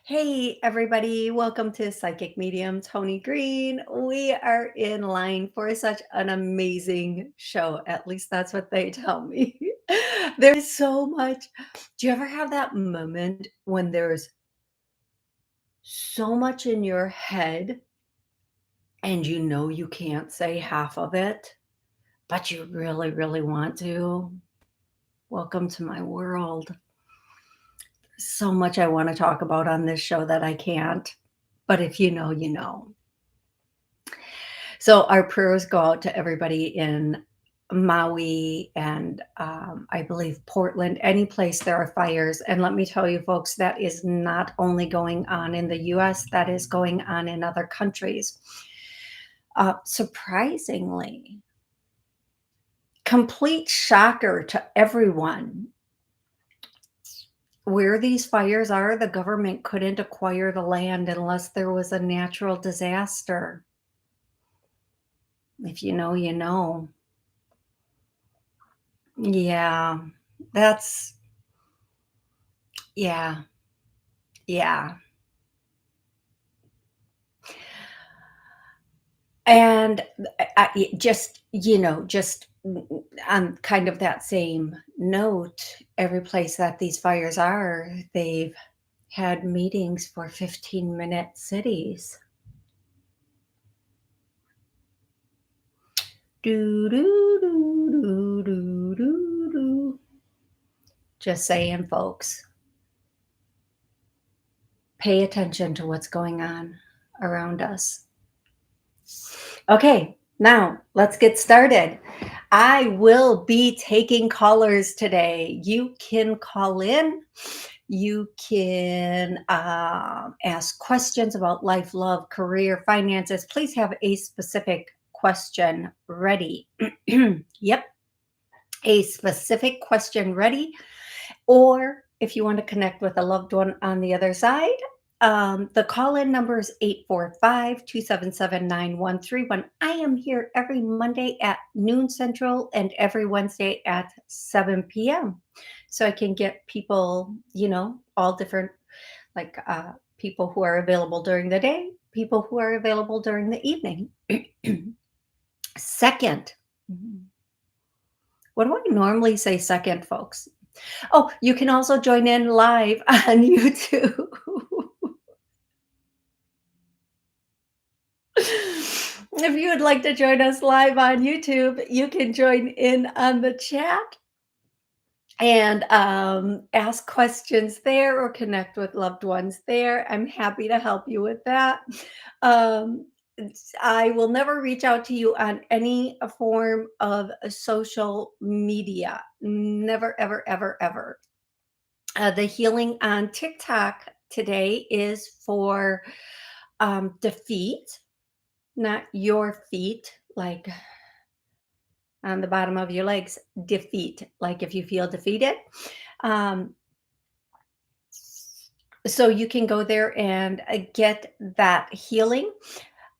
Hey, everybody, welcome to Psychic Medium Toni Greene. We are in line for such an amazing show. At least that's what they tell me. There's so much. Do you ever have that moment when there's so much in your head and you know you can't say half of it, but you really, really want to? Welcome to my world. So much I want to talk about on this show that I can't. But if you know, you know. So our prayers go out to everybody in Maui and I believe Portland, any place there are fires. And let me tell you, folks, that is not only going on in the US, that is going on in other countries. Surprisingly, complete shocker to everyone. Where these fires are, the government couldn't acquire the land unless there was a natural disaster. If you know, you know. Yeah, that's yeah, yeah. And just, just on kind of that same note, every place that these fires are, they've had meetings for 15-minute cities. Do, do, do, do, do, do, do. Just saying, folks, pay attention to what's going on around us. Okay, now let's get started. I will be taking callers today. You can call in. You can ask questions about life, love, career, finances. Please have a specific question ready. Yep, a specific question ready. Or if you want to connect with a loved one on the other side, the call-in number is 845-277-9131. I am here every Monday at noon Central and every Wednesday at 7 p.m. So I can get people, all different, like people who are available during the day, people who are available during the evening. Second, what do I normally say second, folks? Oh, you can also join in live on YouTube. If you would like to join us live on YouTube, you can join in on the chat and ask questions there or connect with loved ones there. I'm happy to help you with that. Um, I will never reach out to you on any form of social media. Never, ever, ever, ever. The healing on TikTok today is for defeat, not your feet, like on the bottom of your legs, defeat, like if you feel defeated. Um, so you can go there and get that healing.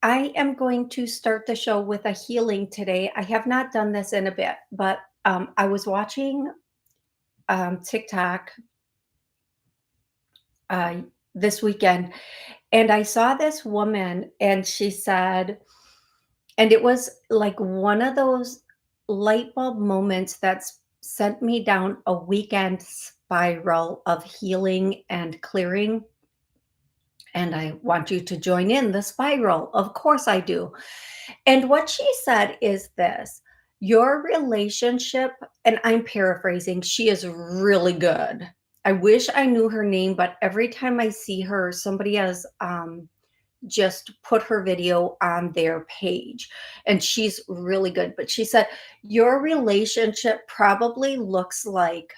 I am going to start the show with a healing today. I have not done this in a bit, but I was watching TikTok this weekend, and I saw this woman, and she said, and it was like one of those light bulb moments that's sent me down a weekend spiral of healing and clearing. And I want you to join in the spiral. Of course, I do. And what she said is this: your relationship, and I'm paraphrasing, she is really good. I wish I knew her name, but every time I see her, somebody has just put her video on their page, and she's really good. But she said, your relationship probably looks like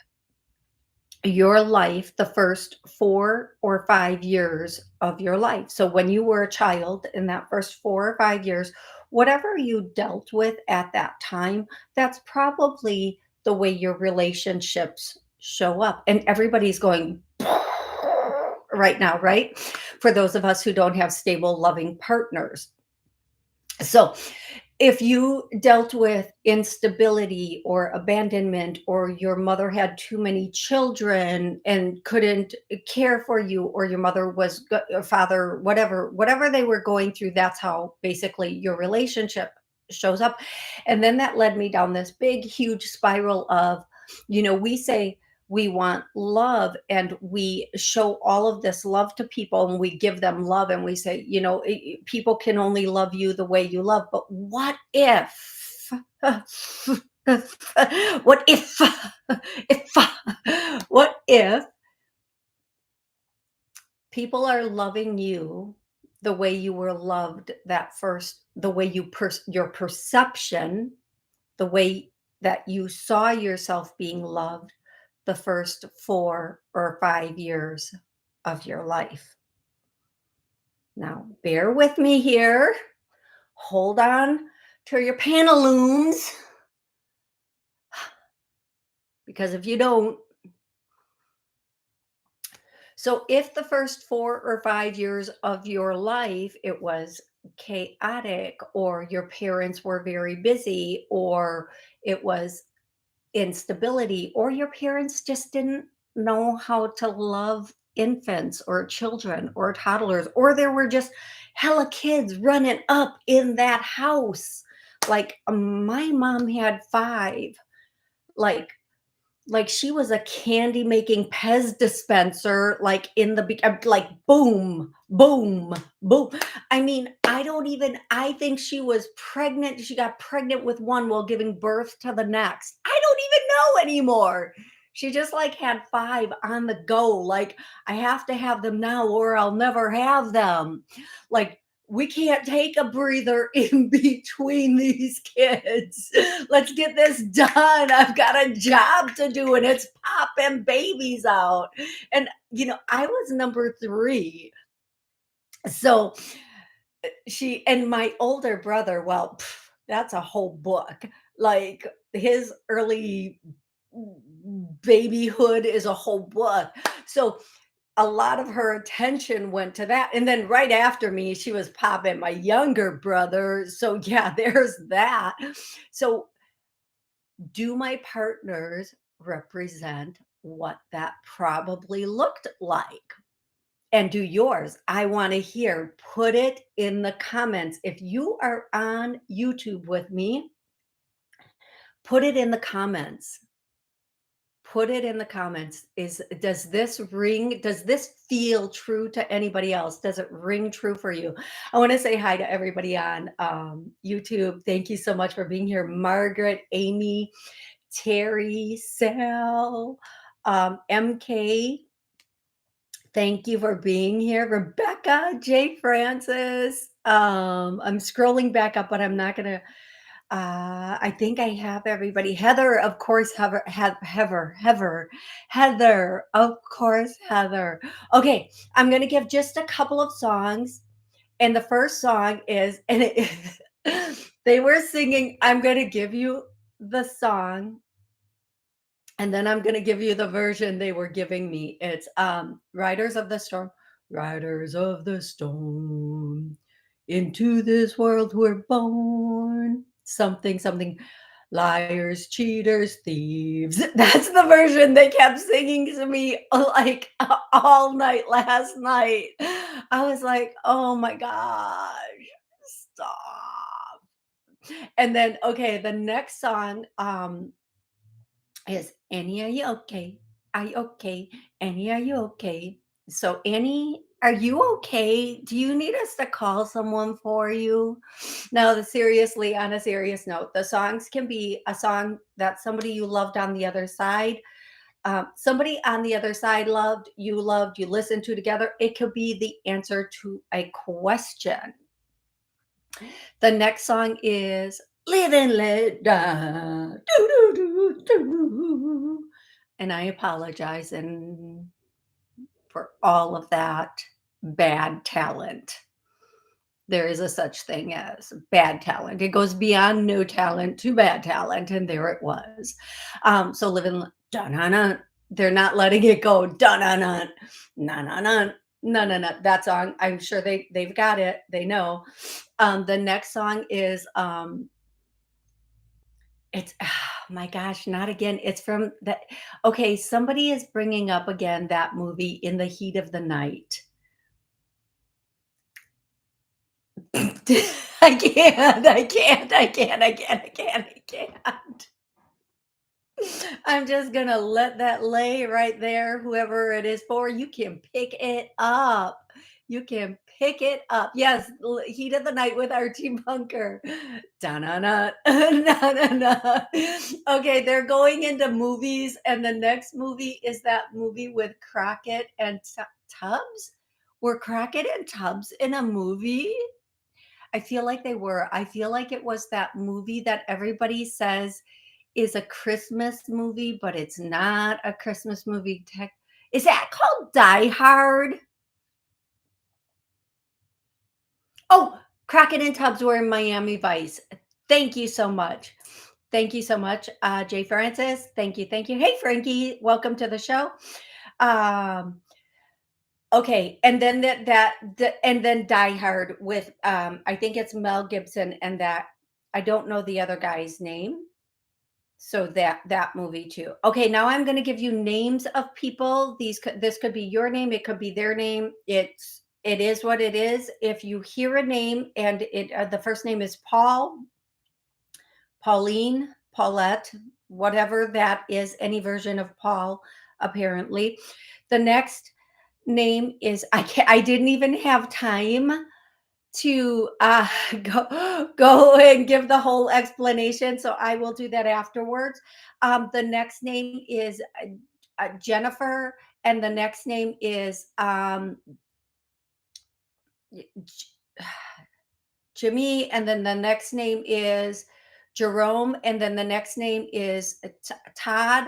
your life the first 4 or 5 years of your life. So when you were a child, in that first 4 or 5 years, whatever you dealt with at that time, that's probably the way your relationships show up. And everybody's going right now, right? For those of us who don't have stable, loving partners. So If you dealt with instability or abandonment, or your mother had too many children and couldn't care for you, or your mother was or father, whatever they were going through, that's how basically your relationship shows up. And then that led me down this big huge spiral of, we say we want love, and we show all of this love to people, and we give them love, and we say, people can only love you the way you love. But what if what if if what if people are loving you the way you were loved, that first, the way your perception, the way that you saw yourself being loved the first 4 or 5 years of your life. Now, bear with me here. Hold on to your pantaloons, because if you don't, so if the first 4 or 5 years of your life it was chaotic, or your parents were very busy, or it was instability, or your parents just didn't know how to love infants or children or toddlers, or there were just hella kids running up in that house. Like, my mom had five. Like, she was a candy making Pez dispenser, like, in the like, boom, boom, boom. I mean, I think she was pregnant. She got pregnant with one while giving birth to the next. I don't even know anymore. She just like had five on the go. Like, I have to have them now or I'll never have them. Like, we can't take a breather in between these kids. Let's get this done. I've got a job to do, and it's popping babies out. And, I was number three. So she and my older brother, well, that's a whole book. Like, his early babyhood is a whole book. So a lot of her attention went to that. And then right after me, she was popping my younger brother. So yeah, there's that. So, do my partners represent what that probably looked like? And do yours? I want to hear. Put it in the comments. If you are on YouTube with me, put it in the comments. Put it in the comments. Does this feel true to anybody else? Does it ring true for you? I want to say hi to everybody on YouTube. Thank you so much for being here. Margaret, Amy, Terry, Sal, MK, thank you for being here. Rebecca, J. Francis. I'm scrolling back up, but I'm not gonna. I think I have everybody. Heather, of course. Heather, of course. Heather. Okay, I'm gonna give just a couple of songs, and the first song is, they were singing. I'm gonna give you the song, and then I'm gonna give you the version they were giving me. It's Riders of the Storm. Riders of the Storm. Into this world we're born. Something, something. Liars, cheaters, thieves. That's the version they kept singing to me like all night last night. I was like, oh my gosh, stop. And then, okay, the next song, is Annie, are you okay? Are you okay? Annie, are you okay? So, Annie, are you okay? Do you need us to call someone for you? No, seriously, on a serious note, the songs can be a song that somebody you loved on the other side, somebody on the other side loved, you listened to together. It could be the answer to a question. The next song is Live and Let Die. Do, do, do, do. And I apologize for all of that bad talent. There is a such thing as bad talent. It goes beyond no talent to bad talent, and there it was. So live and dun, dun, dun. They're not letting it go. Dun, dun, dun. Na, na, na. No, no, no. That song, I'm sure they've got it. They know. The next song is it's my gosh, not again. It's from the okay, somebody is bringing up again that movie In the Heat of the Night. I can't, I can't, I can't, I can't, I can't, I can't. I'm just gonna let that lay right there. Whoever it is for, you can pick it up. You can pick it up. Yes, Heat of the Night with Archie Bunker. Da-na-na, na-na-na. Okay, they're going into movies, and the next movie is that movie with Crockett and Tubbs. Were Crockett and Tubbs in a movie? I feel like they were. I feel like it was that movie that everybody says is a Christmas movie, but it's not a Christmas movie. Is that called Die Hard? Oh, Crockett and Tubbs were in Miami Vice. Thank you so much. Thank you so much, Jay Francis. Thank you, thank you. Hey, Frankie, welcome to the show. Um, okay, and then and then Die Hard with I think it's Mel Gibson and that I don't know the other guy's name. So that movie too. Okay, now I'm going to give you names of people. This could be your name, it could be their name. It is what it is. If you hear a name and it the first name is Paul, Pauline, Paulette, whatever that is, any version of Paul apparently. The next name is I didn't even have time to go and give the whole explanation. So I will do that afterwards. The next name is Jennifer, and the next name is Jimmy, and then the next name is Jerome, and then the next name is Todd,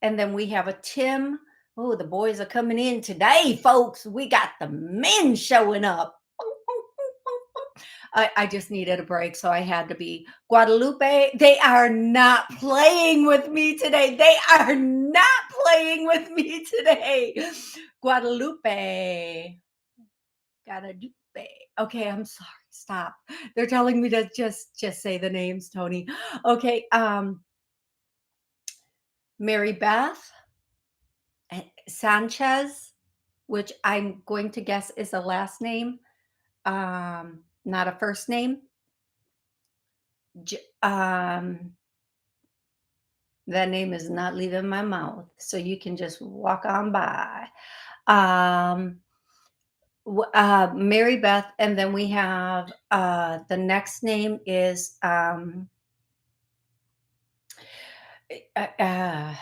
and then we have a Tim. Oh, the boys are coming in today, folks. We got the men showing up. I just needed a break, so I had to be Guadalupe. They are not playing with me today. They are not playing with me today. Guadalupe. Guadalupe. Okay, I'm sorry. Stop. They're telling me to just say the names, Tony. Okay, Mary Beth Sanchez, which I'm going to guess is a last name, not a first name. That name is not leaving my mouth, so you can just walk on by. Mary Beth, and then we have the next name is uh, uh,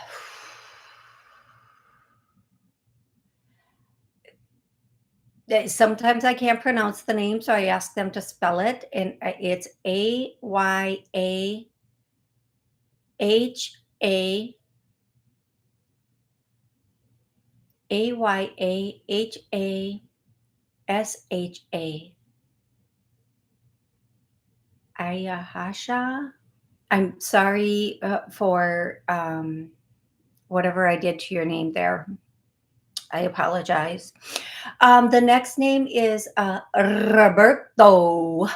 sometimes I can't pronounce the name, so I ask them to spell it, and it's Ayahasha. Ayahasha. I'm sorry for whatever I did to your name there. I apologize. The next name is Roberto.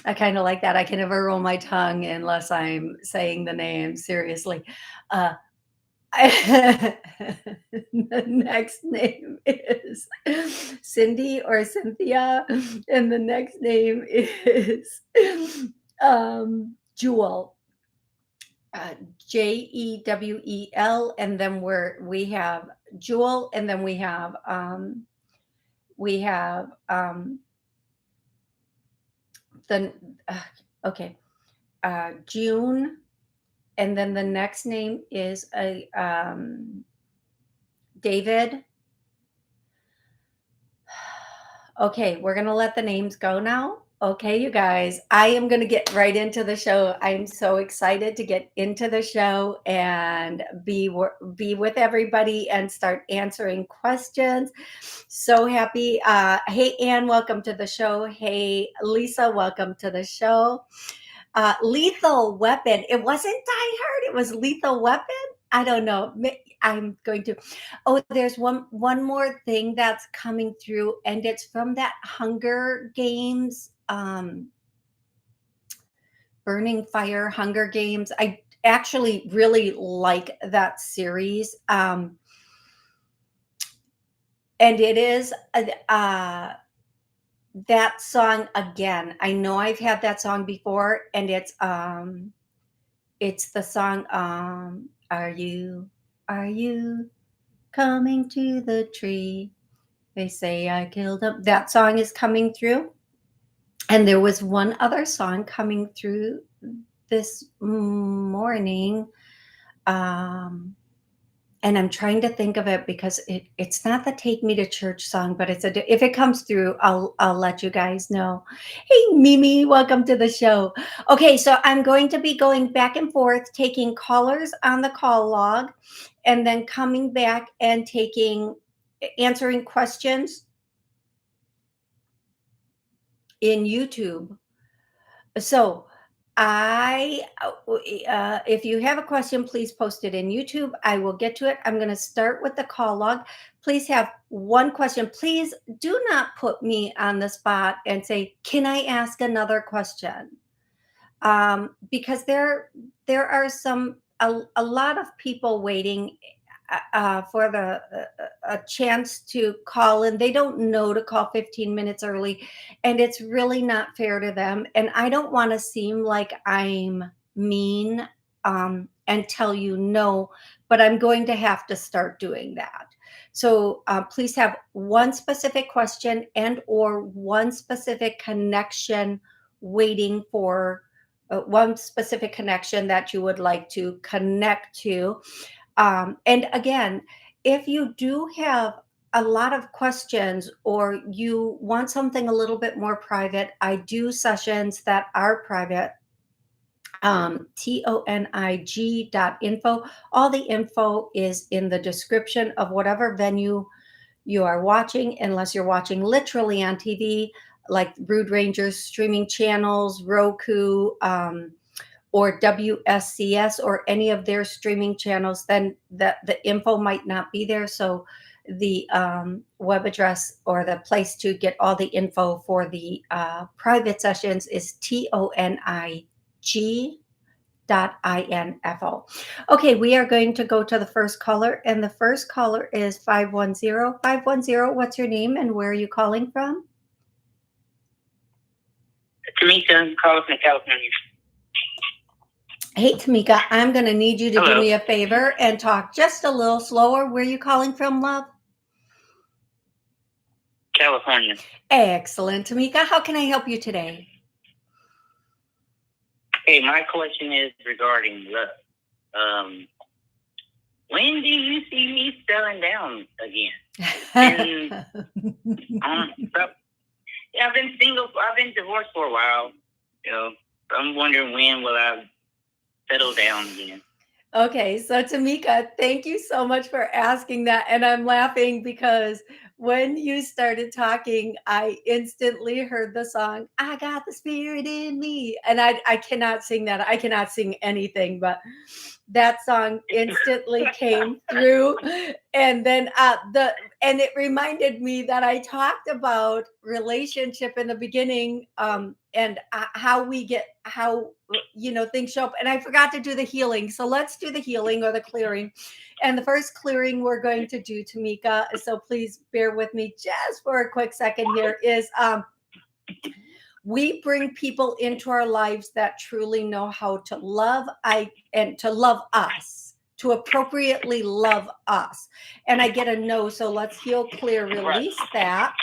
I kind of like that. I can never roll my tongue unless I'm saying the name seriously. Uh, the next name is Cindy or Cynthia, and the next name is Jewel. Jewel, and then we have Jewel, and then we have the okay, June, and then the next name is a David. Okay, we're gonna let the names go now. Okay, you guys, I am going to get right into the show. I'm so excited to get into the show and be with everybody and start answering questions. So happy. Hey, Ann, welcome to the show. Hey, Lisa, welcome to the show. Lethal Weapon. It wasn't Die Hard. It was Lethal Weapon. I don't know. I'm going to. Oh, there's one more thing that's coming through, and it's from that Hunger Games, Burning Fire, Hunger Games. I actually really like that series, and it is that song again. I know I've had that song before, and it's the song, are you coming to the tree? They say I killed him. That song is coming through. And there was one other song coming through this morning. Um, and I'm trying to think of it because it's not the "Take Me to Church" song, but if it comes through, I'll let you guys know. Hey, Mimi, welcome to the show. Okay, so I'm going to be going back and forth, taking callers on the call log, and then coming back and answering questions in YouTube. So if you have a question, please post it in YouTube. I will get to it. I'm going to start with the call log. Please have one question. Please do not put me on the spot and say, "Can I ask another question?" Because there are a lot of people waiting for a chance to call, and they don't know to call 15 minutes early, and it's really not fair to them. And I don't want to seem like I'm mean, and tell you no, but I'm going to have to start doing that. So please have one specific question and or one specific connection waiting for one specific connection that you would like to connect to. And again, if you do have a lot of questions or you want something a little bit more private, I do sessions that are private. TONIG.info. All the info is in the description of whatever venue you are watching, unless you're watching literally on TV, like Brood Rangers streaming channels, Roku, or WSCS or any of their streaming channels, then the info might not be there. So the web address or the place to get all the info for the private sessions is TONIG.info. Okay, we are going to go to the first caller, and the first caller is 510. 510, what's your name and where are you calling from? Tamika, calling from California. Hey, Tamika, I'm going to need you to do me a favor and talk just a little slower. Where are you calling from, love? California. Excellent, Tamika. How can I help you today? Hey, my question is regarding love. When do you see me settling down again? And, I've been single. I've been divorced for a while. I'm wondering when will I settle down again. Okay, so Tamika, thank you so much for asking that. And I'm laughing because when you started talking, I instantly heard the song, "I Got the Spirit in Me." And I cannot sing that. I cannot sing anything, but that song instantly came through. And then and it reminded me that I talked about relationship in the beginning, and how things show up. And I forgot to do the healing. So let's do the healing or the clearing. And the first clearing we're going to do, Tamika, so please bear with me just for a quick second here, is we bring people into our lives that truly know how to love and to love us, to appropriately love us. And I get a no, so let's heal, clear, release that.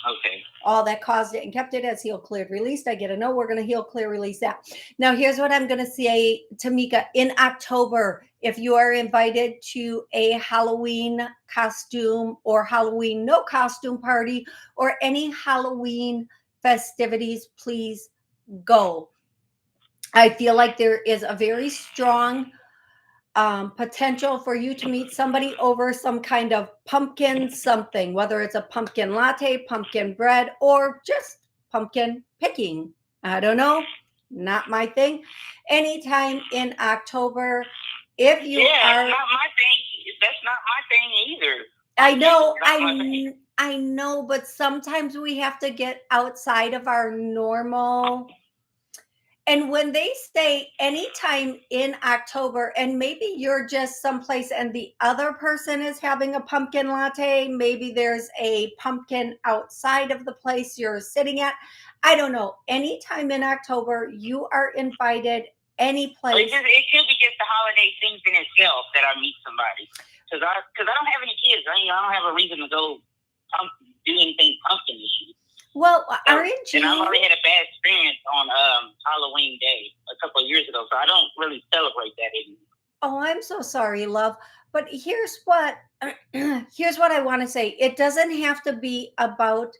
Okay. All that caused it and kept it as healed, cleared, released. I get a no. We're going to heal, clear, release that. Now, here's what I'm going to say, Tamika. In October, if you are invited to a Halloween costume or Halloween no costume party or any Halloween festivities, please go. I feel like there is a very strong potential for you to meet somebody over some kind of pumpkin something, whether it's a pumpkin latte, pumpkin bread, or just pumpkin picking. I don't know. Not my thing. Anytime in October, if you Yeah, that's are, not my thing. That's not my thing either. I Pumpkin is know, not my thing. I know, but sometimes we have to get outside of our normal. And when they say anytime in October, and maybe you're just someplace and the other person is having a pumpkin latte, maybe there's a pumpkin outside of the place you're sitting at. I don't know. Anytime in October, you are invited any place. It could be just the holiday season itself that I meet somebody. Because I don't have any kids. I don't have a reason to go do anything pumpkin issue. Well, aren't you? And I've already had a bad experience on Halloween Day a couple of years ago, so I don't really celebrate that anymore. Oh, I'm so sorry, love. But here's what here's what I want to say. It doesn't have to be about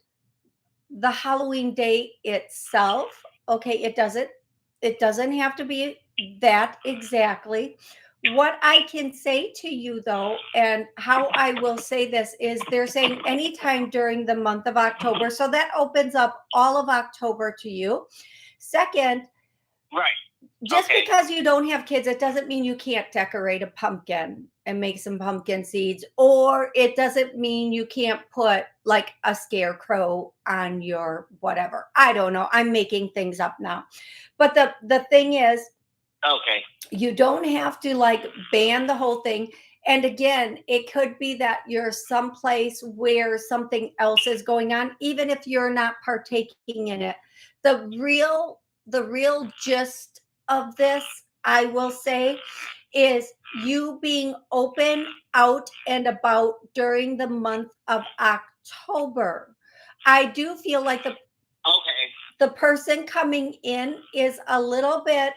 the Halloween day itself. Okay, it doesn't have to be that exactly. What I can say to you though, and how I will say this is they're saying anytime during the month of October. So that opens up all of October to you. Second, right. Just because you don't have kids, it doesn't mean you can't decorate a pumpkin and make some pumpkin seeds, or it doesn't mean you can't put like a scarecrow on your whatever. I don't know. I'm making things up now. But the thing is, okay, you don't have to like ban the whole thing. And again, it could be that you're someplace where something else is going on, even if you're not partaking in it. The real gist of this, I will say, is you being open out and about during the month of October. I do feel like the person coming in is a little bit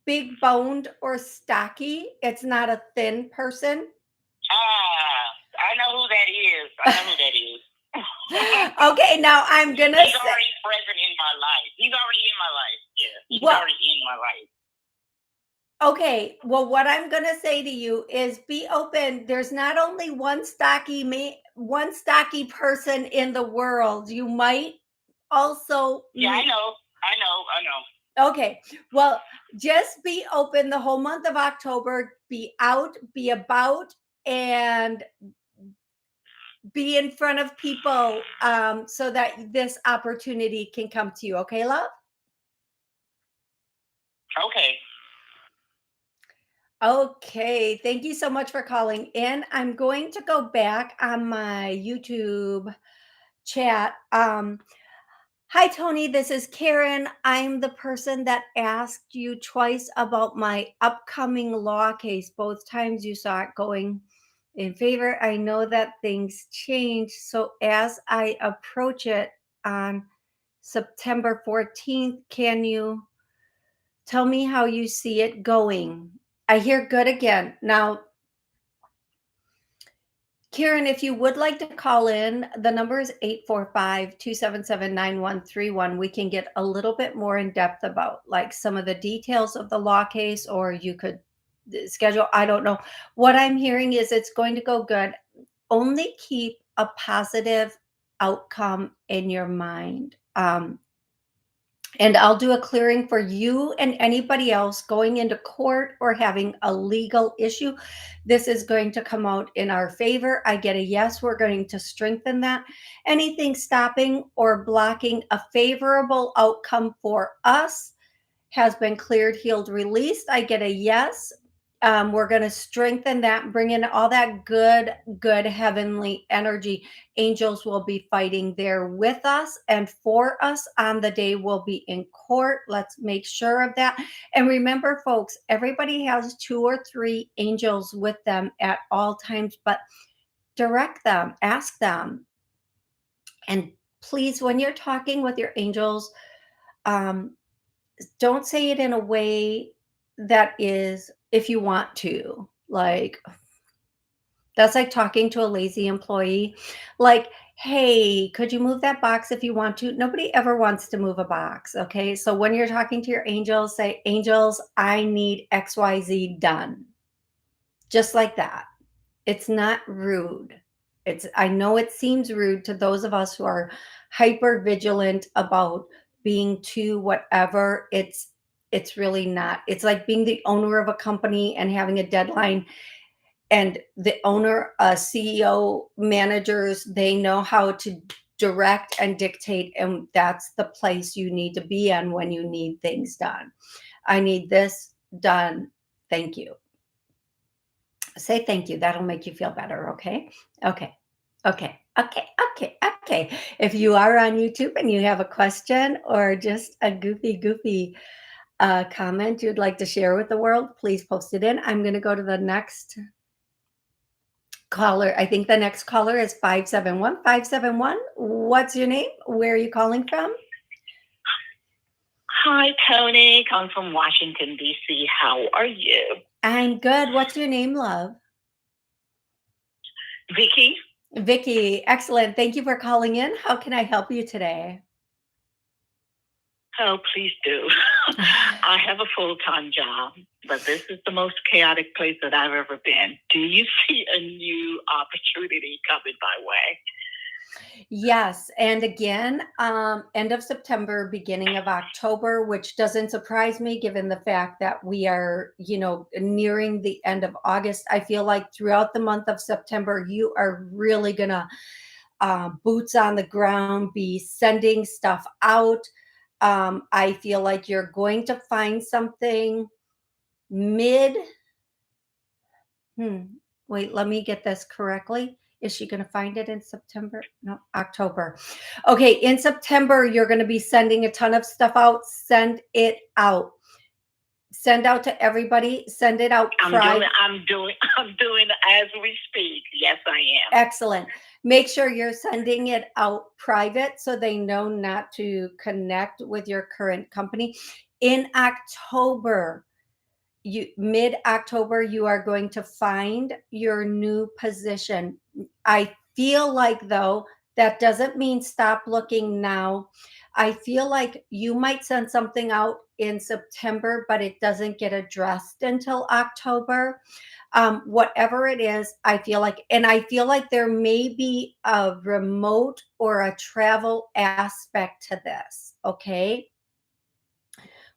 big boned or stocky. It's not a thin person. I know who that is. I know who that is. Okay, now I'm gonna He's already present in my life. He's already in my life. Yeah, he's already in my life. Okay, well, what I'm gonna say to you is be open. There's not only one stocky person in the world. You might also Yeah, I know. Okay, well, just be open the whole month of October. Be out, be about, and be in front of people so that this opportunity can come to you. Okay, love? Okay. Okay, thank you so much for calling in. I'm going to go back on my YouTube chat. Hi, Toni, this is Karen. I'm the person that asked you twice about my upcoming law case. Both times you saw it going in favor. I know that things change. So as I approach it on September 14th, can you tell me how you see it going? I hear good again. Now, Karen, if you would like to call in, the number is 845-277-9131. We can get a little bit more in depth about like some of the details of the law case, or you could schedule. I don't know. What I'm hearing is it's going to go good. Only keep a positive outcome in your mind. And I'll do a clearing for you and anybody else going into court or having a legal issue. This is going to come out in our favor. I get a yes. We're going to strengthen that. Anything stopping or blocking a favorable outcome for us has been cleared, healed, released. I get a yes. We're going to strengthen that, bring in all that good heavenly energy. Angels will be fighting there with us and for us on the day we'll be in court. Let's make sure of that. And remember, folks, everybody has 2 or 3 angels with them at all times, but direct them, ask them. And please, when you're talking with your angels, don't say it in a way that is if you want to, like that's like talking to a lazy employee, like, hey, could you move that box if you want to? Nobody ever wants to move a box. Okay, so when you're talking to your angels, say, angels, I need XYZ done, just like that. It's not rude. I know it seems rude to those of us who are hyper vigilant about being too whatever. It's really not. It's like being the owner of a company and having a deadline, and the owner, CEO, managers, they know how to direct and dictate, and that's the place you need to be in when you need things done. I need this done. Thank you. Say thank you. That'll make you feel better, okay? Okay. Okay. Okay. Okay. Okay. If you are on YouTube and you have a question or just a goofy comment you'd like to share with the world, please post it in. I'm going to go to the next caller. I think the next caller is 571. 571. What's your name? Where are you calling from? Hi, Toni. I'm from Washington, D.C. How are you? I'm good. What's your name, love? Vicky. Vicky. Excellent. Thank you for calling in. How can I help you today? Oh, please do. I have a full-time job, but this is the most chaotic place that I've ever been. Do you see a new opportunity coming my way? Yes, and again, end of September, beginning of October, which doesn't surprise me given the fact that we are, nearing the end of August. I feel like throughout the month of September, you are really gonna boots on the ground, be sending stuff out. I feel like you're going to find something mid. Hmm. Wait, let me get this correctly. Is she going to find it in September? No, October. Okay, in September, you're going to be sending a ton of stuff out. Send it out. Send out to everybody. Send it out. I'm doing as we speak. Yes, I am. Excellent. Make sure you're sending it out private so they know not to connect with your current company. In October, mid-October, you are going to find your new position. I feel like, though, that doesn't mean stop looking now. I feel like you might send something out in September, but it doesn't get addressed until October. Whatever it is, I feel like there may be a remote or a travel aspect to this. Okay.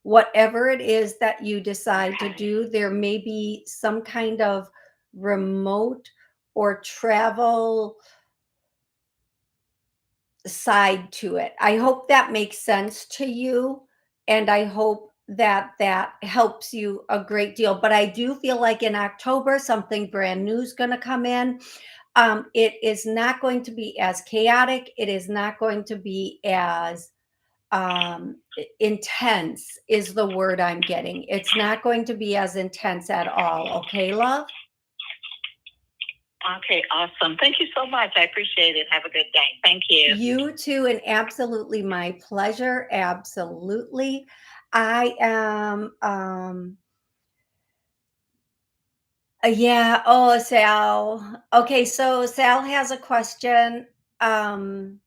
Whatever it is that you decide to do, there may be some kind of remote or travel side to it. I hope that makes sense to you, and I hope that that helps you a great deal. But I do feel like in October, something brand new is going to come in. It is not going to be as chaotic. It is not going to be as intense is the word I'm getting. It's not going to be as intense at all. Okay, love? Okay, awesome. Thank you so much. I appreciate it. Have a good day. Thank you. You too, and absolutely my pleasure. Absolutely. I am yeah, oh, Sal. Okay, so Sal has a question. Um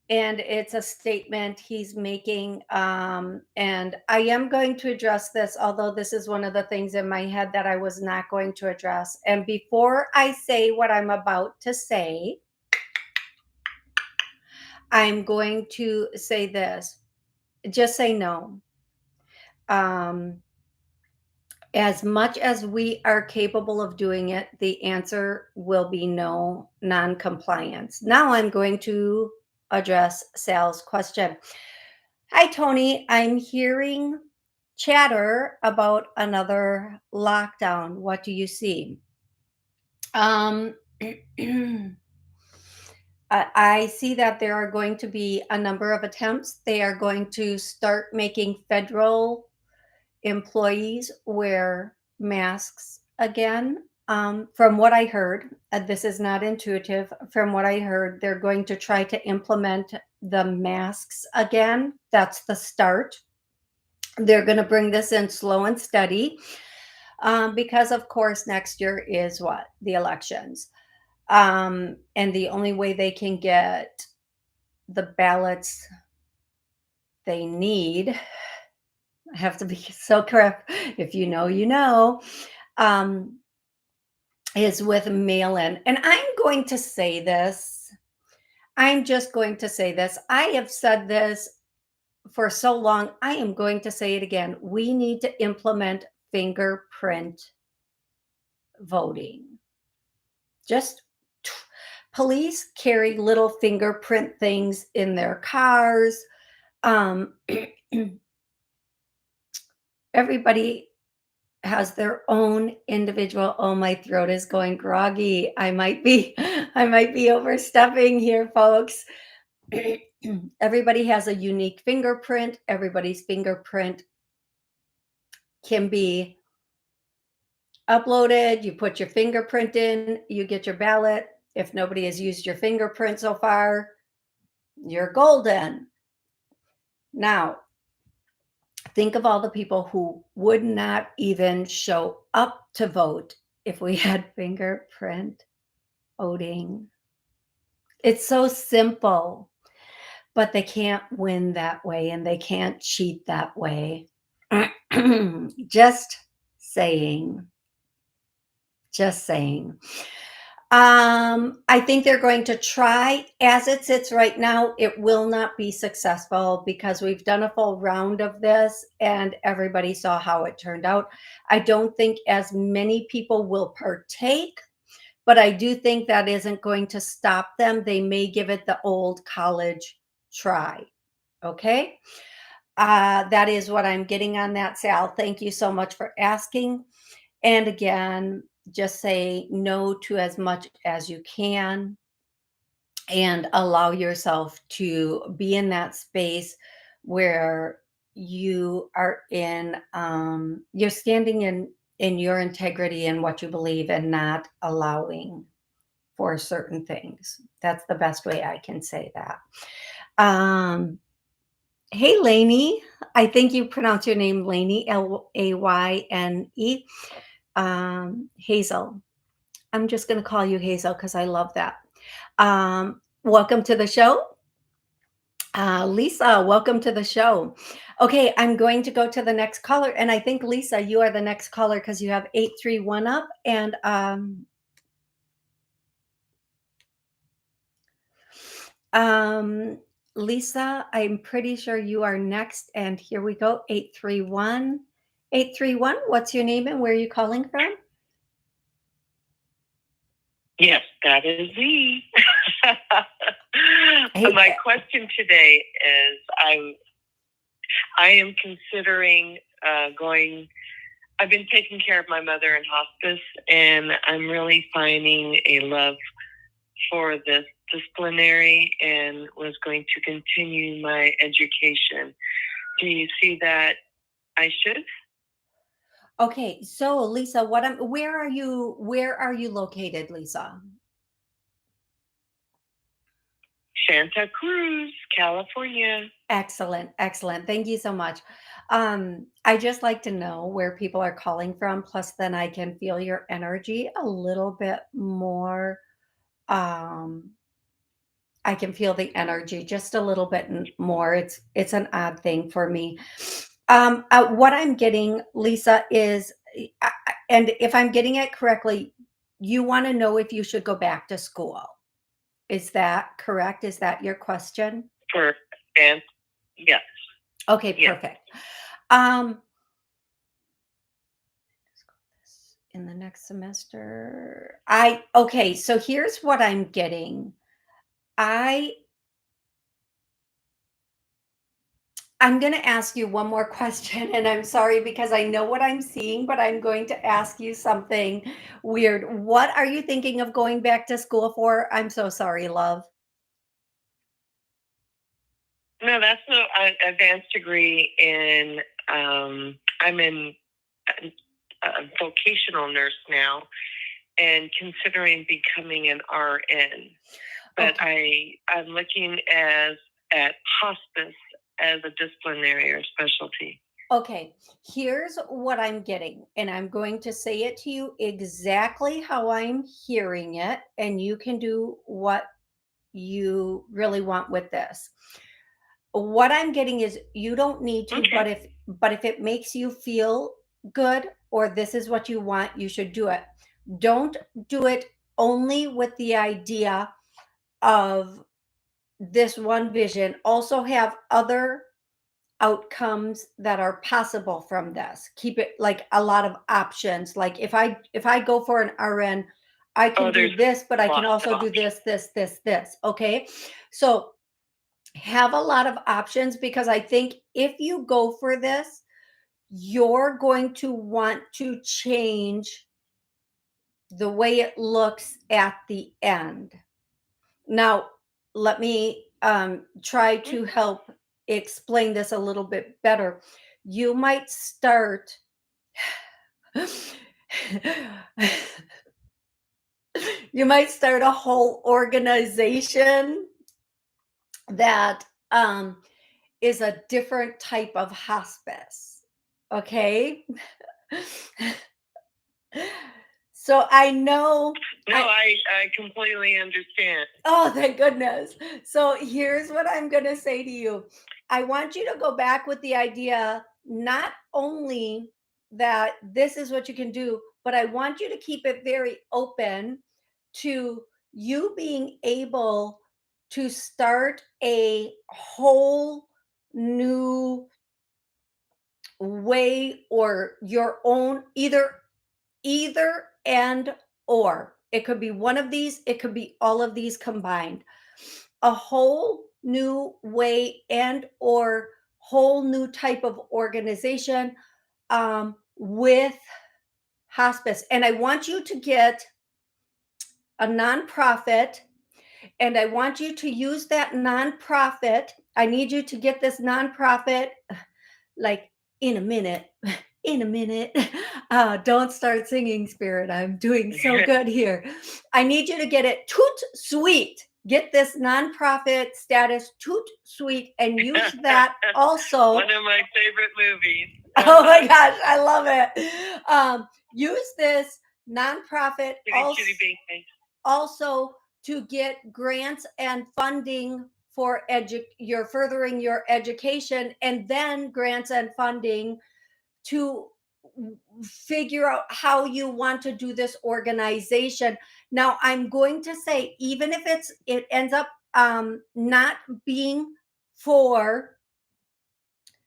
and it's a statement he's making, and I am going to address this, although this is one of the things in my head that I was not going to address. And before I say what I'm about to say, I'm going to say this. Just say no. um, as much as we are capable of doing it, the answer will be no, non-compliance. Now I'm going to address Sal's question. Hi, Toni. I'm hearing chatter about another lockdown. What do you see? I see that there are going to be a number of attempts. They are going to start making federal employees wear masks again. From what I heard, this is not intuitive. From what I heard, they're going to try to implement the masks again. That's the start. They're going to bring this in slow and steady, because, of course, next year is what? The elections. And the only way they can get the ballots they need, I have to be so correct. If you know, you know. is with mail-in. And I'm going to say this. I'm just going to say this. I have said this for so long. I am going to say it again. We need to implement fingerprint voting. Just police carry little fingerprint things in their cars. Um, everybody has their own individual. Oh, my throat is going groggy. I might be overstepping here, folks. Everybody has a unique fingerprint. Everybody's fingerprint can be uploaded. You put your fingerprint in, you get your ballot. If nobody has used your fingerprint so far, you're golden. Now, think of all the people who would not even show up to vote if we had fingerprint voting. It's so simple, but they can't win that way and they can't cheat that way. Just saying. Just saying. I think they're going to try. As it sits right now, it will not be successful because we've done a full round of this and everybody saw how it turned out. I don't think as many people will partake, but I do think that isn't going to stop them. They may give it the old college try. Okay. That is what I'm getting on that, Sal. Thank you so much for asking. And again, just say no to as much as you can and allow yourself to be in that space where you are you're standing in your integrity and what you believe and not allowing for certain things. That's the best way I can say that. Um, hey, Lainey. I think you pronounce your name Lainey, Layne. Hazel. I'm just going to call you Hazel because I love that. Welcome to the show. Lisa, welcome to the show. Okay, I'm going to go to the next caller. And I think, Lisa, you are the next caller because you have 831 up. And Lisa, I'm pretty sure you are next. And here we go, 831. 831, what's your name and where are you calling from? Yes, that is me. My question today is I am considering going. I've been taking care of my mother in hospice, and I'm really finding a love for this disciplinary and was going to continue my education. Do you see that I should? Okay, so Lisa, where are you located, Lisa? Santa Cruz, California. Excellent, excellent. Thank you so much. I just like to know where people are calling from, plus then I can feel your energy a little bit more. Um, I can feel the energy just a little bit more. It's an odd thing for me. What I'm getting, Lisa, is, and if I'm getting it correctly, you want to know if you should go back to school. Is that correct? Is that your question? And yes. Okay, perfect. In the next semester, okay, so here's what I'm getting. I'm going to ask you one more question, and I'm sorry because I know what I'm seeing, but I'm going to ask you something weird. What are you thinking of going back to school for? I'm so sorry, love. No, that's an advanced degree in, I'm in a vocational nurse now and considering becoming an RN. But okay. I'm looking at hospice as a disciplinary or specialty. Okay, here's what I'm getting, and I'm going to say it to you exactly how I'm hearing it, and you can do what you really want with this. What I'm getting is you don't need to, okay. but if it makes you feel good or this is what you want, you should do it. Don't do it only with the idea of this one vision. Also have other outcomes that are possible from this. Keep it like a lot of options. Like if I go for an RN, I can do this, but I can also do this. Okay. So have a lot of options, because I think if you go for this, you're going to want to change the way it looks at the end. Now, let me try to help explain this a little bit better. You might start you might start a whole organization that is a different type of hospice. Okay. So I know. No, I completely understand. Oh, thank goodness. So here's what I'm going to say to you. I want you to go back with the idea, not only that this is what you can do, but I want you to keep it very open to you being able to start a whole new way, or your own, either and or. It could be one of these, it could be all of these combined. A whole new way and or whole new type of organization with hospice. And I want you to get a nonprofit, and I want you to use that nonprofit. I need you to get this nonprofit like in a minute. In a minute. Don't start singing, Spirit. I'm doing so good here. I need you to get it toot sweet. Get this nonprofit status toot sweet and use that also. One of my favorite movies. Oh my gosh, I love it. Use this nonprofit also to get grants and funding for you're furthering your education, and then grants and funding to figure out how you want to do this organization. Now, I'm going to say, even if it ends up not being for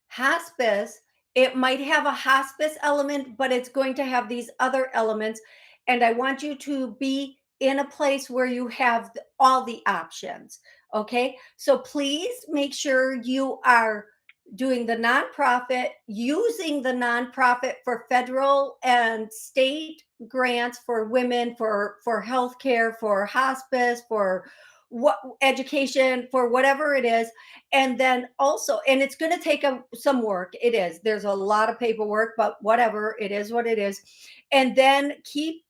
hospice, it might have a hospice element, but it's going to have these other elements. And I want you to be in a place where you have all the options. Okay. So please make sure you are doing the nonprofit, using the nonprofit for federal and state grants for women, for healthcare, for hospice, for what education, for whatever it is. And then also, and it's going to take some work. It is, there's a lot of paperwork, but whatever, it is what it is. And then keep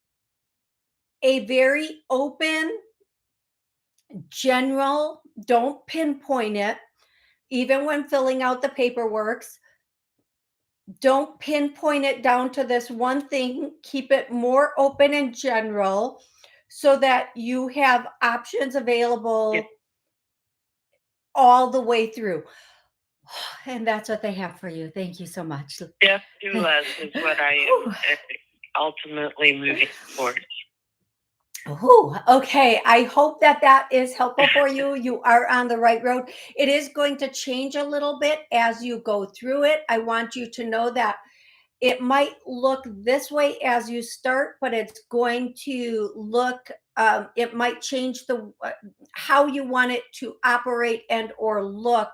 a very open, general, don't pinpoint it. Even when filling out the paperwork, don't pinpoint it down to this one thing. Keep it more open and general so that you have options available all the way through. And that's what they have for you. Thank you so much. Death do less is what I am ultimately moving towards. Oh, okay. I hope that is helpful for you. You are on the right road. It is going to change a little bit as you go through it. I want you to know that it might look this way as you start, but it's going to look, it might change how you want it to operate and or look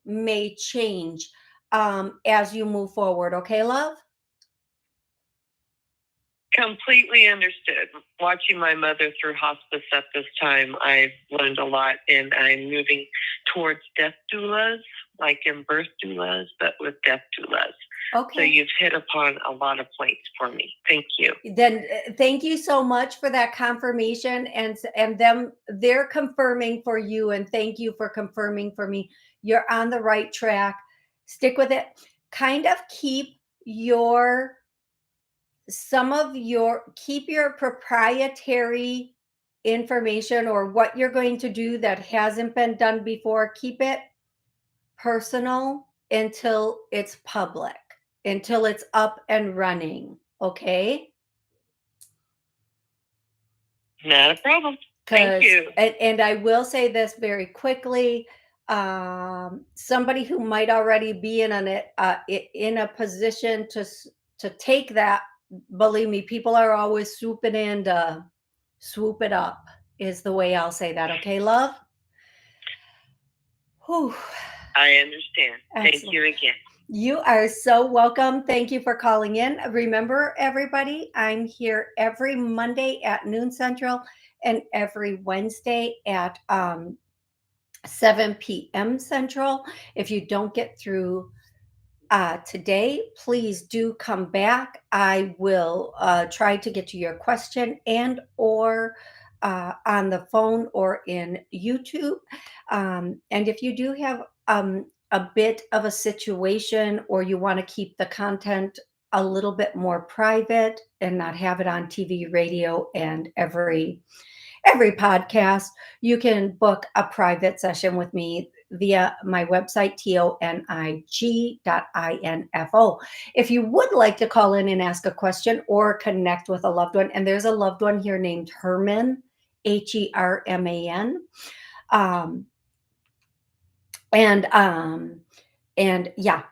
may change as you move forward. Okay, love? Completely understood. Watching my mother through hospice at this time, I've learned a lot, and I'm moving towards death doulas, like in birth doulas, but with death doulas. Okay. So you've hit upon a lot of points for me. Thank you. Then thank you so much for that confirmation, and they're confirming for you, and thank you for confirming for me. You're on the right track. Stick with it. Kind of keep your proprietary information, or what you're going to do that hasn't been done before. Keep it personal until it's public, until it's up and running. Okay. Not a problem. Thank you. And I will say this very quickly. Somebody who might already be in a position to take that, believe me, people are always swooping in to swoop it up, is the way I'll say that. Okay, love? Whew. I understand. Thank Excellent. you again. You are so welcome. Thank you for calling in. Remember, everybody, I'm here every Monday at noon Central and every Wednesday at 7 p.m. Central. If you don't get through today, please do come back. I will try to get to your question and or on the phone or in YouTube. And if you do have a bit of a situation or you want to keep the content a little bit more private and not have it on TV, radio, and every podcast, you can book a private session with me via my website, tonig.info. If you would like to call in and ask a question or connect with a loved one, and there's a loved one here named Herman, Herman. And yeah,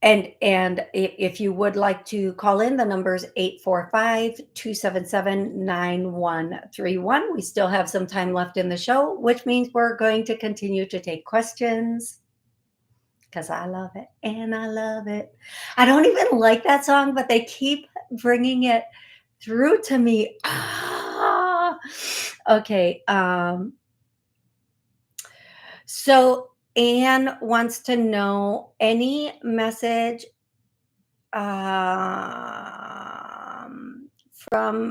and if you would like to call in, the number is 845-277-9131. We still have some time left in the show, which means we're going to continue to take questions because I love it and I love it. I don't even like that song, but they keep bringing it through to me. Okay. So Anne wants to know any message from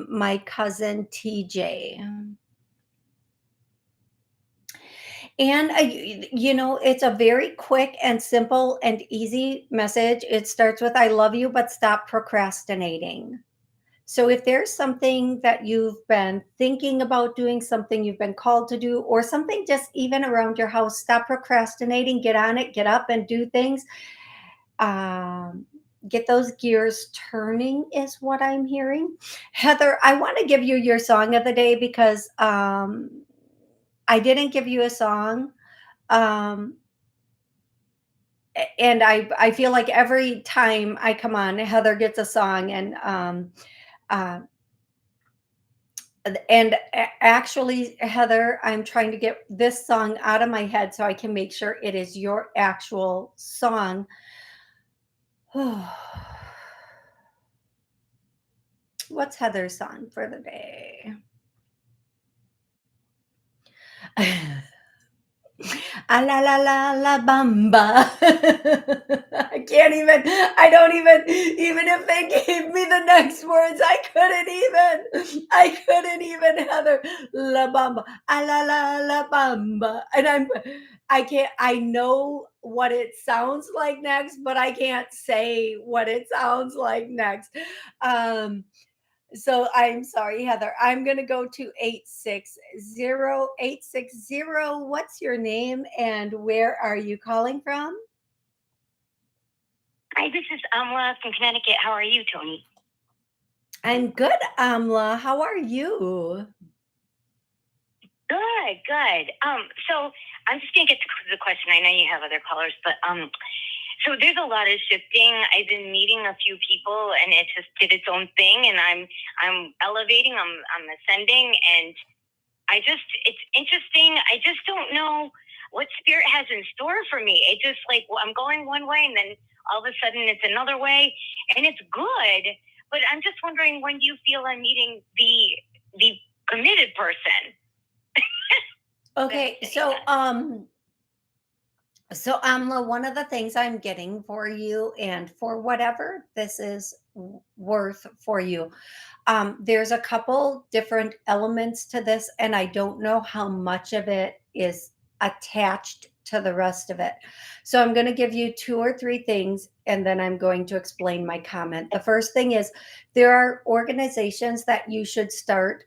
my cousin TJ. And it's a very quick and simple and easy message. It starts with, I love you, but stop procrastinating. So if there's something that you've been thinking about doing, something you've been called to do, or something just even around your house, stop procrastinating, get on it, get up and do things. Get those gears turning is what I'm hearing. Heather, I want to give you your song of the day because I didn't give you a song. And I feel like every time I come on, Heather gets a song, and actually, Heather, I'm trying to get this song out of my head so I can make sure it is your actual song. What's Heather's song for the day? Ah, la la la la bamba. I can't even, I don't even if they gave me the next words, I couldn't even, Heather. La bamba. Ah, la la la bamba. And I know what it sounds like next, but I can't say what it sounds like next. So I'm sorry, Heather. I'm going to go to 860. What's your name and where are you calling from? Hi, this is Amla from Connecticut. How are you, Toni? I'm good, Amla. How are you? Good. So I'm just gonna get to the question. I know you have other callers, but so there's a lot of shifting. I've been meeting a few people, and it just did its own thing. And I'm elevating. I'm ascending, and it's interesting. I just don't know what spirit has in store for me. It just I'm going one way, and then all of a sudden it's another way, and it's good. But I'm just wondering, when do you feel I'm meeting the committed person? Okay, so Amla, one of the things I'm getting for you, and for whatever this is worth for you, there's a couple different elements to this, and I don't know how much of it is attached to the rest of it. So I'm going to give you 2 or 3 things, and then I'm going to explain my comment. The first thing is, there are organizations that you should start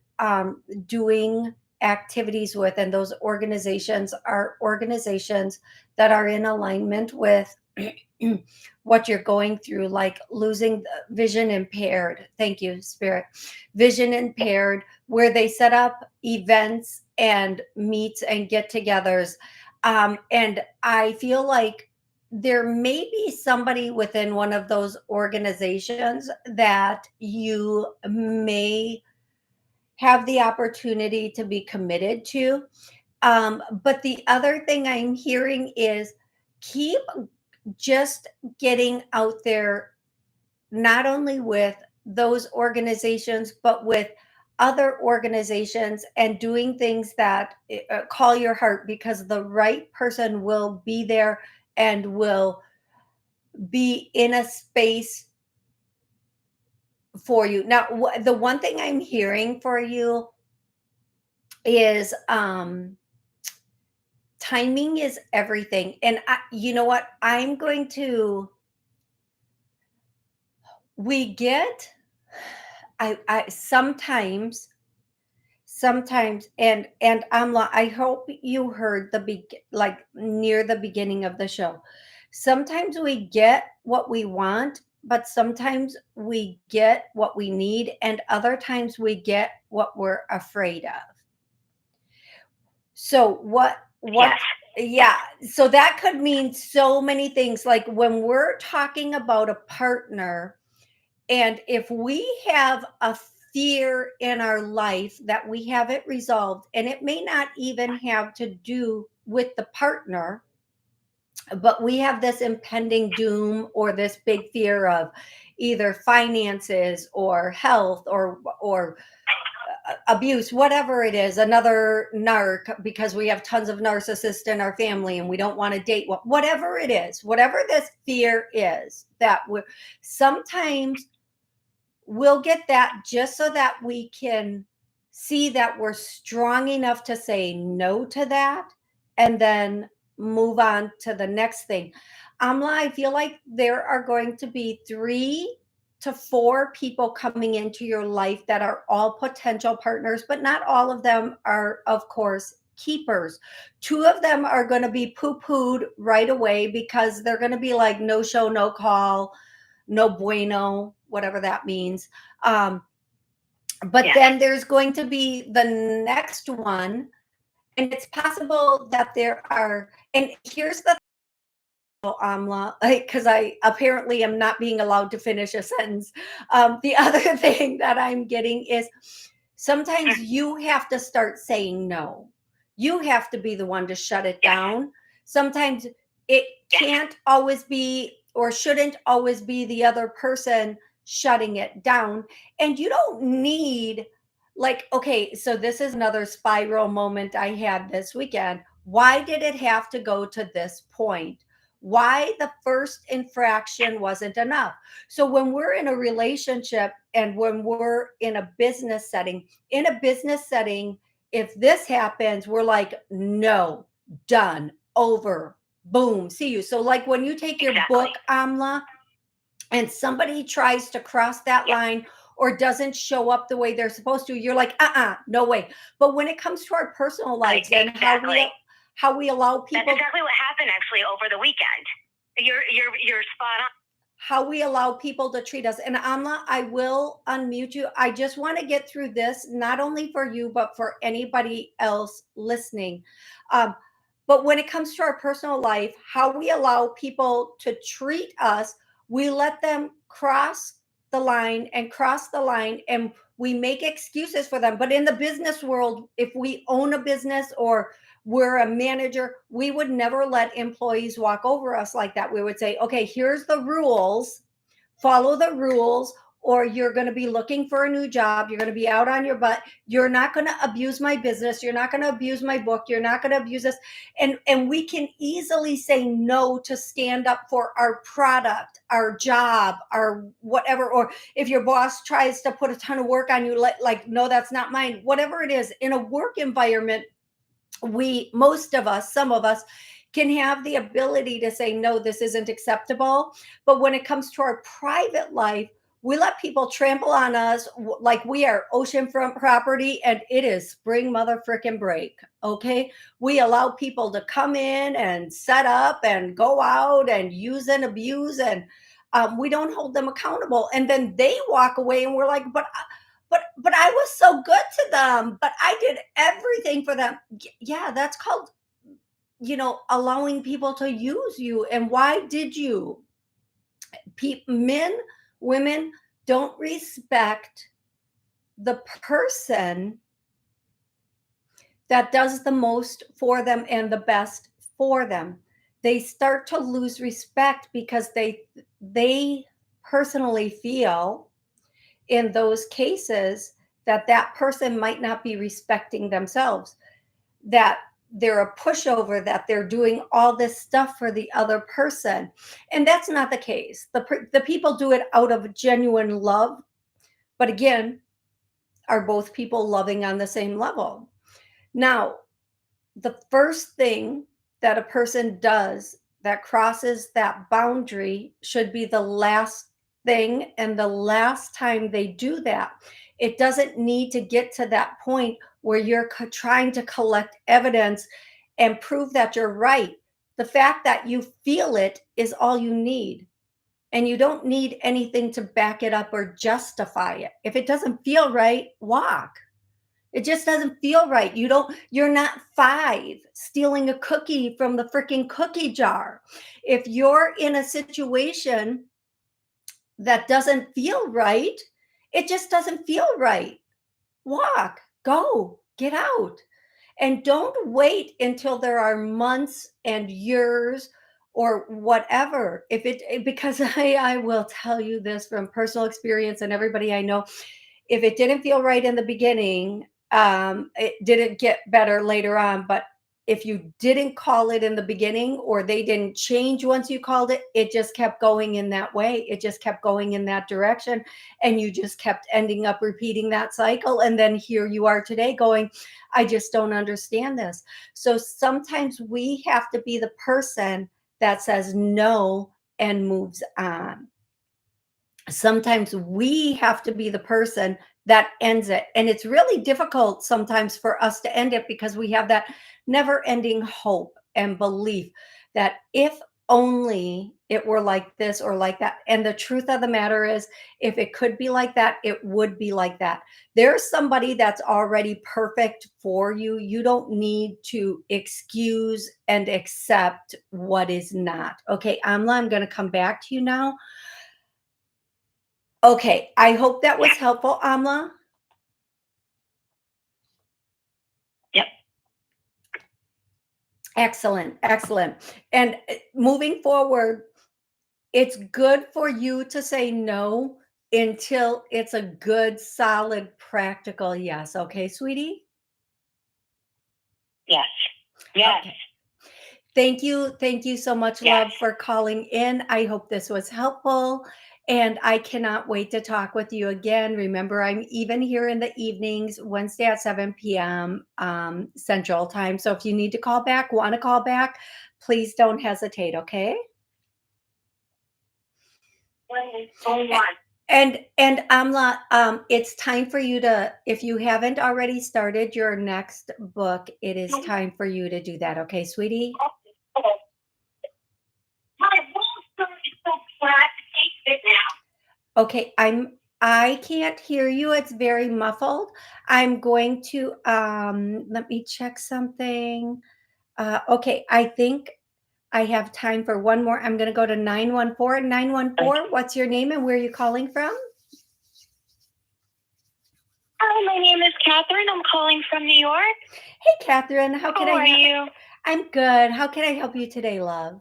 doing activities with, and those organizations are organizations that are in alignment with what you're going through, like losing vision impaired. Thank you, Spirit. Vision impaired, where they set up events and meets and get togethers. And I feel like there may be somebody within one of those organizations that you may have the opportunity to be committed to. But the other thing I'm hearing is keep just getting out there, not only with those organizations, but with other organizations, and doing things that call your heart, because the right person will be there and will be in a space for you. Now, the one thing I'm hearing for you is timing is everything. And you know what? I'm going to, we get, I sometimes, and I hope you heard like near the beginning of the show. Sometimes we get what we want, but sometimes we get what we need, and other times we get what we're afraid of. So what Yes. yeah, so that could mean so many things. Like when we're talking about a partner, and if we have a fear in our life that we haven't resolved, and it may not even have to do with the partner, but we have this impending doom or this big fear of either finances or health or abuse, whatever it is, another narc, because we have tons of narcissists in our family and we don't want to date, whatever it is, whatever this fear is, that we sometimes we'll get that just so that we can see that we're strong enough to say no to that and then move on to the next thing. Amla, I feel like there are going to be 3 to 4 people coming into your life that are all potential partners, but not all of them are, of course, keepers. 2 of them are going to be poo-pooed right away because they're going to be like no show, no call, no bueno, whatever that means. But Yes. then there's going to be the next one, and it's possible that there are. And here's the Amla, because I apparently am not being allowed to finish a sentence. The other thing that I'm getting is sometimes you have to start saying no. You have to be the one to shut it Yes. down. Sometimes it can't always be, or shouldn't always be, the other person shutting it down. And you don't need, like, okay, so this is another spiral moment I had this weekend. Why did it have to go to this point? Why the first infraction wasn't enough? So when we're in a relationship and when we're in a business setting, if this happens, we're like, no, done, over, boom, see you. So like when you take your Exactly. book, Amla, and somebody tries to cross that Yep. line or doesn't show up the way they're supposed to, you're like, no way. But when it comes to our personal lives and Exactly. how we allow That's people, exactly what happened actually over the weekend. You're spot on. how we allow people to treat us. And Amla, I will unmute you. I just want to get through this, not only for you, but for anybody else listening. Um, but when it comes to our personal life, how we allow people to treat us, we let them cross the line and cross the line, and we make excuses for them. But in the business world, if we own a business or we're a manager, we would never let employees walk over us like that. We would say, okay, here's the rules, follow the rules, or you're going to be looking for a new job. You're going to be out on your butt. You're not going to abuse my business. You're not going to abuse my book. You're not going to abuse this. And we can easily say no to stand up for our product, our job, our whatever. Or if your boss tries to put a ton of work on you, like no, that's not mine. Whatever it is, in a work environment, most of us, some of us, can have the ability to say no, this isn't acceptable. But when it comes to our private life, We let people trample on us like we are oceanfront property and it is spring mother frickin' break. Okay. We allow people to come in and set up and go out and use and abuse, and we don't hold them accountable. And then they walk away and we're like, but I was so good to them. But I did everything for them. Yeah, that's called, allowing people to use you. And why did you? Men, women don't respect the person that does the most for them and the best for them. They start to lose respect because they personally feel in those cases that that person might not be respecting themselves, that they're a pushover, that they're doing all this stuff for the other person. And that's not the case. The people do it out of genuine love. But again, are both people loving on the same level? Now, the first thing that a person does that crosses that boundary should be the last thing and the last time they do that. It doesn't need to get to that point where you're trying to collect evidence and prove that you're right. The fact that you feel it is all you need. And you don't need anything to back it up or justify it. If it doesn't feel right, walk. It just doesn't feel right. You're not 5 stealing a cookie from the freaking cookie jar. If you're in a situation that doesn't feel right, it just doesn't feel right. Walk, go, get out. And don't wait until there are months and years or whatever. Because I will tell you this from personal experience, and everybody I know, if it didn't feel right in the beginning, it didn't get better later on. But if you didn't call it in the beginning, or they didn't change once you called it, it just kept going in that way. It just kept going in that direction. And you just kept ending up repeating that cycle. And then here you are today going, I just don't understand this. So sometimes we have to be the person that says no and moves on. Sometimes we have to be the person that ends it. And it's really difficult sometimes for us to end it because we have that never ending hope and belief that if only it were like this or like that. And the truth of the matter is, if it could be like that, it would be like that. There's somebody that's already perfect for you. You don't need to excuse and accept what is not. Okay, Amla, I'm going to come back to you now. Okay, I hope that was helpful, Amla. Yep. Excellent, excellent. And moving forward, it's good for you to say no until it's a good, solid, practical yes. Okay, sweetie? Yes. Yes. Okay. Thank you. Thank you so much, Yes. love, for calling in. I hope this was helpful. And I cannot wait to talk with you again. Remember, I'm even here in the evenings, Wednesday at 7 p.m. Central Time. So if you need to call back, want to call back, please don't hesitate, okay? And Amla, it's time for you to, if you haven't already started your next book, it is time for you to do that, okay, sweetie? My whole is so flat. Take it now. Okay, I can't hear you. It's very muffled. I'm going to let me check something. Okay, I think I have time for one more. I'm going to go to 914. 914, what's your name and where are you calling from? Hi, my name is Catherine. I'm calling from New York. Hey, Catherine, how are you? I'm good. How can I help you today, love?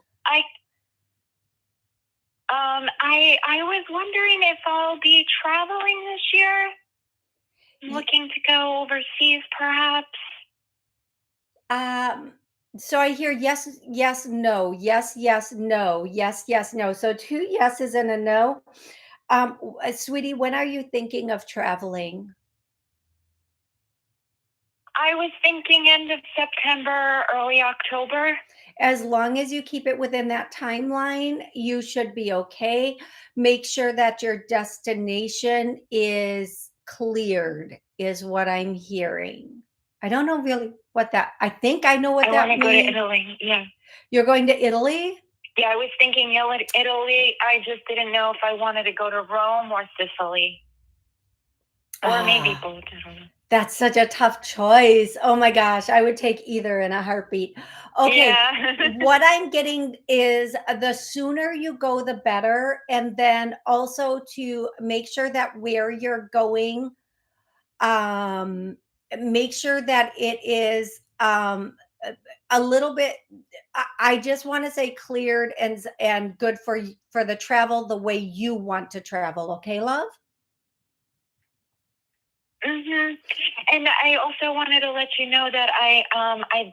I was wondering if I'll be traveling this year. I'm looking to go overseas, perhaps. So I hear yes, yes, no, yes, yes, no, yes, yes, no. So 2 yeses and a no. Sweetie, when are you thinking of traveling? I was thinking end of September, early October. As long as you keep it within that timeline, you should be okay. Make sure that your destination is cleared, is what I'm hearing. I don't know really what that, I think I know what I that want to go to means. Italy. Yeah. You're going to Italy? Yeah, I was thinking Italy. I just didn't know if I wanted to go to Rome or Sicily. Or maybe both. I don't know. That's such a tough choice. Oh my gosh, I would take either in a heartbeat. Okay, Yeah. what I'm getting is the sooner you go, the better. And then also to make sure that where you're going, um, make sure that it is a little bit, I just want to say cleared and good for the travel the way you want to travel. Okay, love? Mhm. And I also wanted to let you know that I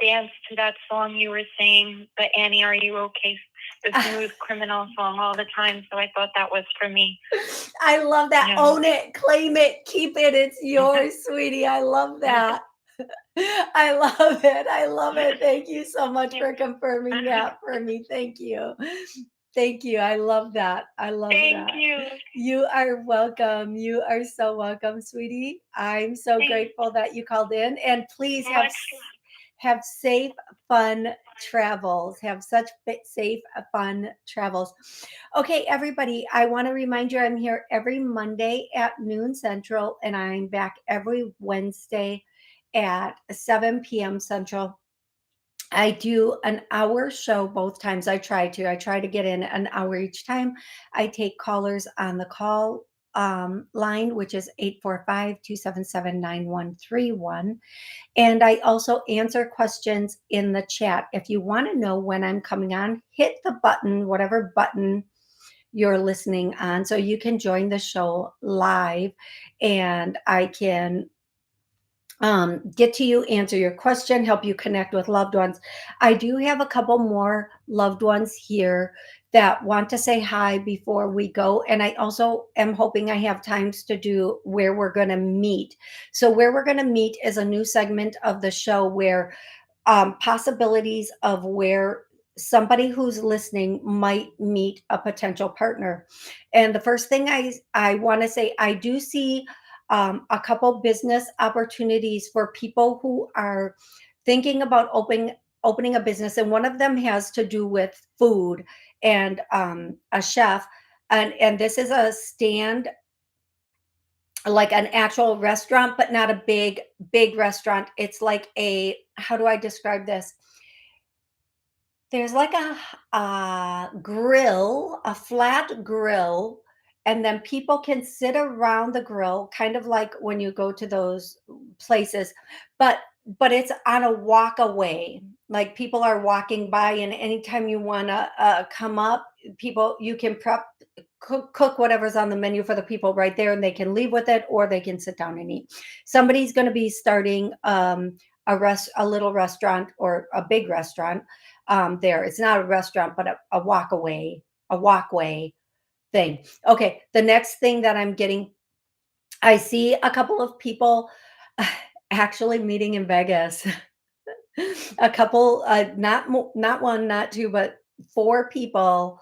danced to that song you were saying, the Annie, Are You Okay? The Smooth Criminal song all the time. So I thought that was for me. I love that. Yeah. Own it, claim it, keep it. It's yours, sweetie. I love that. I love it. I love it. Thank you so much for confirming that for me. Thank you. Thank you. I love that. I love that. Thank you. You are welcome. You are so welcome, sweetie. I'm so grateful that you called in. And please have safe, fun travels. Have such safe, fun travels. Okay, everybody, I want to remind you I'm here every Monday at noon Central, and I'm back every Wednesday at 7 p.m. Central. I do an hour show both times. I try to get in an hour each time. I take callers on the call line, which is 845-277-9131. And I also answer questions in the chat. If you want to know when I'm coming on, hit the button, whatever button you're listening on, so you can join the show live and I can get to you, answer your question, help you connect with loved ones. I do have a couple more loved ones here that want to say hi before we go. And I also am hoping I have times to do where we're going to meet. So, where we're going to meet is a new segment of the show where possibilities of where somebody who's listening might meet a potential partner. And the first thing I want to say, I do see a couple business opportunities for people who are thinking about opening a business, and one of them has to do with food and a chef, and this is a stand, like an actual restaurant, but not a big restaurant. It's like a, how do I describe this? There's like a grill, a flat grill, and then people can sit around the grill, kind of like when you go to those places, but it's on a walk away. Like people are walking by, and anytime you want to come up, people, you can cook whatever's on the menu for the people right there, and they can leave with it or they can sit down and eat. Somebody's going to be starting a little restaurant or a big restaurant there. It's not a restaurant, but a walkway thing. Okay, the next thing that I'm getting, I see a couple of people actually meeting in Vegas. A couple, not one, not two, but four people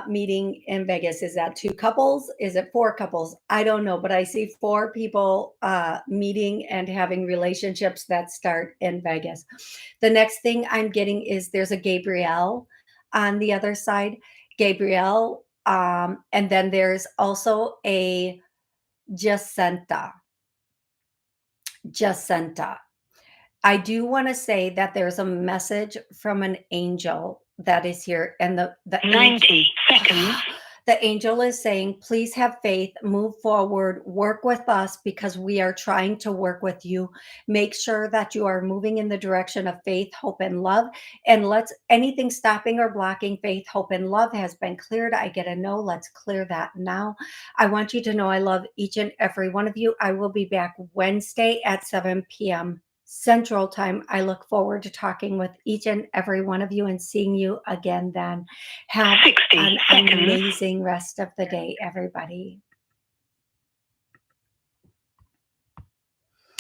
meeting in Vegas. Is that two couples? Is it four couples? I don't know, but I see four people meeting and having relationships that start in Vegas. The next thing I'm getting is there's a Gabrielle on the other side. Gabrielle, and then there's also a Jacinta. Jacinta. I do want to say that there's a message from an angel that is here, and the 90 seconds. The angel is saying, please have faith, move forward, work with us because we are trying to work with you. Make sure that you are moving in the direction of faith, hope, and love. And anything stopping or blocking faith, hope, and love has been cleared. I get a no. Let's clear that now. I want you to know I love each and every one of you. I will be back Wednesday at 7 p.m. Central Time. I look forward to talking with each and every one of you and seeing you again then. Have an amazing rest of the day, everybody.